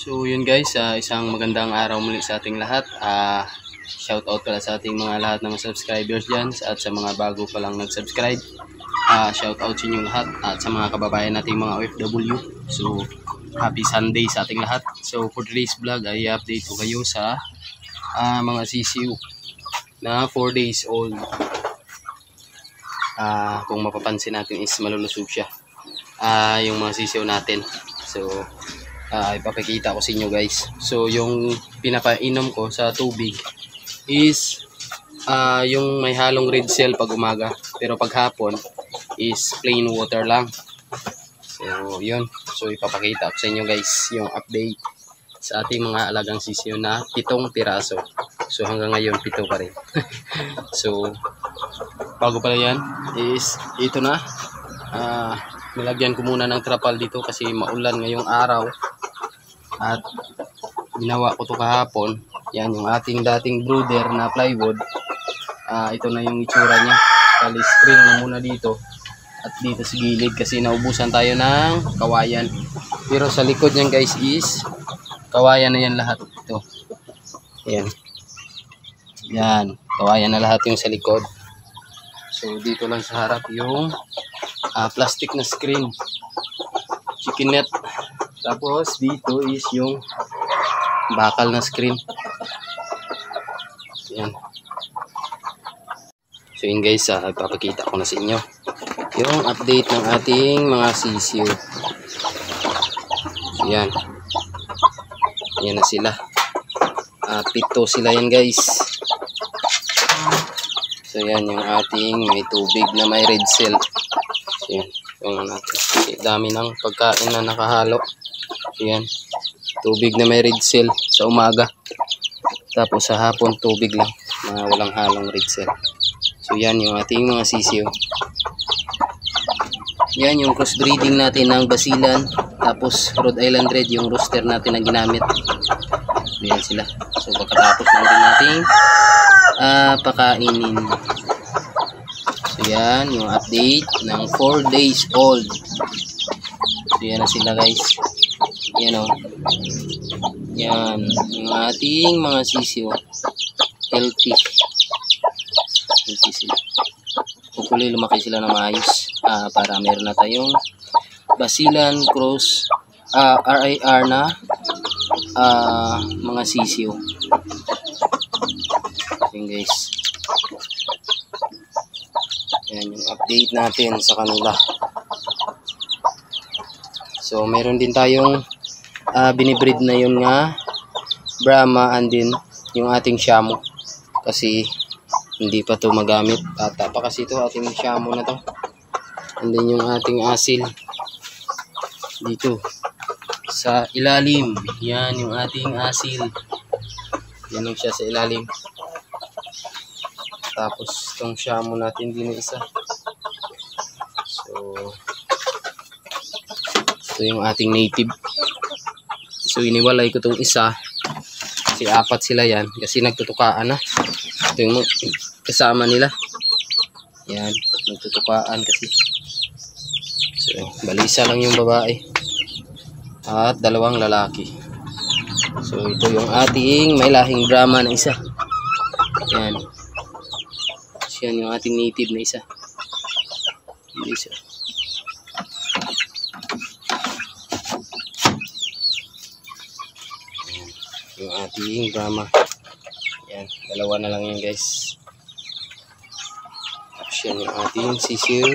So yun guys, isang magandang araw muli sa ating lahat. Shout out pala sa ating mga lahat ng subscribers dyan at sa mga bago pa lang nag-subscribe. Shout out sa inyo lahat at sa mga kababayan nating mga OFW. So happy Sunday sa ating lahat. So for today's vlog ay update ko kayo sa mga sisiu na 4 days old. Kung mapapansin natin is malulusog siya. Yung mga sisiu natin. So ipapakita ko sa inyo guys. So yung pinapainom ko sa tubig is yung may halong red cell pag umaga, pero pag hapon is plain water lang. So yun, so ipapakita ko sa inyo guys yung update sa ating mga alagang sisiyo na 7 piraso. So hanggang ngayon 7 pa rin. So bago pala yan is ito na, nilagyan ko muna ng trapal dito kasi maulan ngayong araw. At ginawa ko to kahapon. Yan yung ating dating brooder na plywood. Ito na yung itsura niya. Kali screen na muna dito at dito sa gilid kasi naubusan tayo ng kawayan. Pero sa likod niyan guys is kawayan na yan lahat. Ito. Yan. Yan. Kawayan na lahat yung sa likod. So dito lang sa harap yung plastic na screen. Chicken net. Tapos dito is yung bakal na screen. Yan. So yun guys, ipapakita ko na sa inyo yung update ng ating mga sisiu. So yan. Yan na sila. 7 sila yan guys. So yan yung ating may tubig na may red cell. So yan. Yung natin. Dami ng pagkain na nakahalo. Yan, tubig na may red cell sa umaga, tapos sa hapon tubig lang na walang halong red cell. So yan yung ating mga sisiu. Yan yung crossbreeding natin ng basilan, tapos Rhode Island Red yung rooster natin na ginamit. Yan sila. So pagkatapos lang din natin pakainin. So yan yung update ng 4 days old. So yan na sila guys. Yan o. Yan. Yung ating mga sisiu. Healthy. Healthy sila. Hopefully lumaki sila na maayos. Para meron na tayong basilan cross RIR na mga sisiu. Yan guys. Yan yung update natin sa kanila. So meron din tayong binibreed na yun nga Brahma, and din yung ating Shamu kasi hindi pa to magamit. Bata pa kasi ito ating Shamu na to. And then yung ating asil dito sa ilalim. Yan yung ating asil. Yan yung siya sa ilalim. Tapos itong Shamu natin din isa. So yung ating native. So iniwalay ko itong isa kasi 4 sila yan kasi nagtutukaan na. Ito yung kasama nila. Yan, nagtutukaan kasi. So balisa lang yung babae at 2 lalaki. So ito yung ating may lahing Brahma na isa. Yan. So yan yung ating native na isa. Isa. Yung ating Brahma. Yan, 2 na lang yan guys. Tapos yan yung ating sisiu.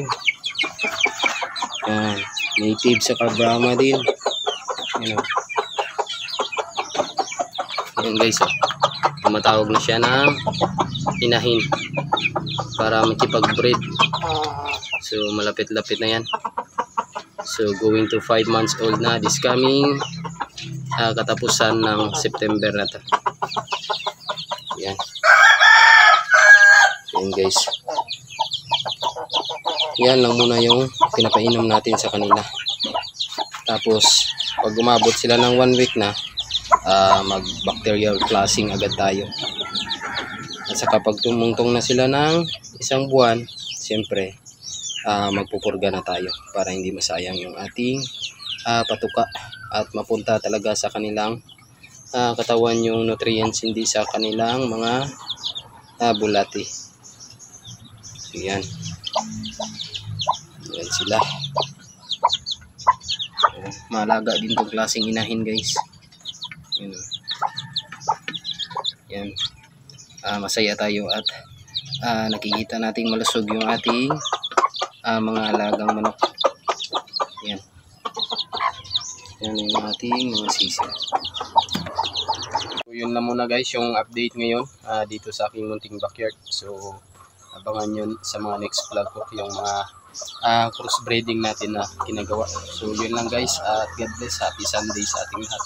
Yan, native sa Brahma din. Yan o. Yan guys, tumatawag na siya ng inahin para makipag-breed. So malapit-lapit na yan. So going to 5 months old na this coming katapusan ng September na to. Yan. Yan guys. Yan lang muna yung pinapainom natin sa kanila. Tapos pag umabot sila ng 1 week na, mag bacterial flushing agad tayo. At saka pag tumungtong na sila ng 1 buwan, siyempre magpupurga na tayo para hindi masayang yung ating patuka at mapunta talaga sa kanilang katawan yung nutrients, hindi sa kanilang mga bulati. So yan. Yan sila. Malaga din itong klaseng inahin guys. Yan. Masaya tayo at nakikita nating malusog yung ating mga alagang manok. Yan. Yan yung ating mga sisiw. So yun lang muna guys yung update ngayon dito sa aking munting backyard. So abangan yun sa mga next vlog ko yung mga crossbreeding natin na ginagawa. So yun lang guys at God bless, happy Sunday sa ating lahat.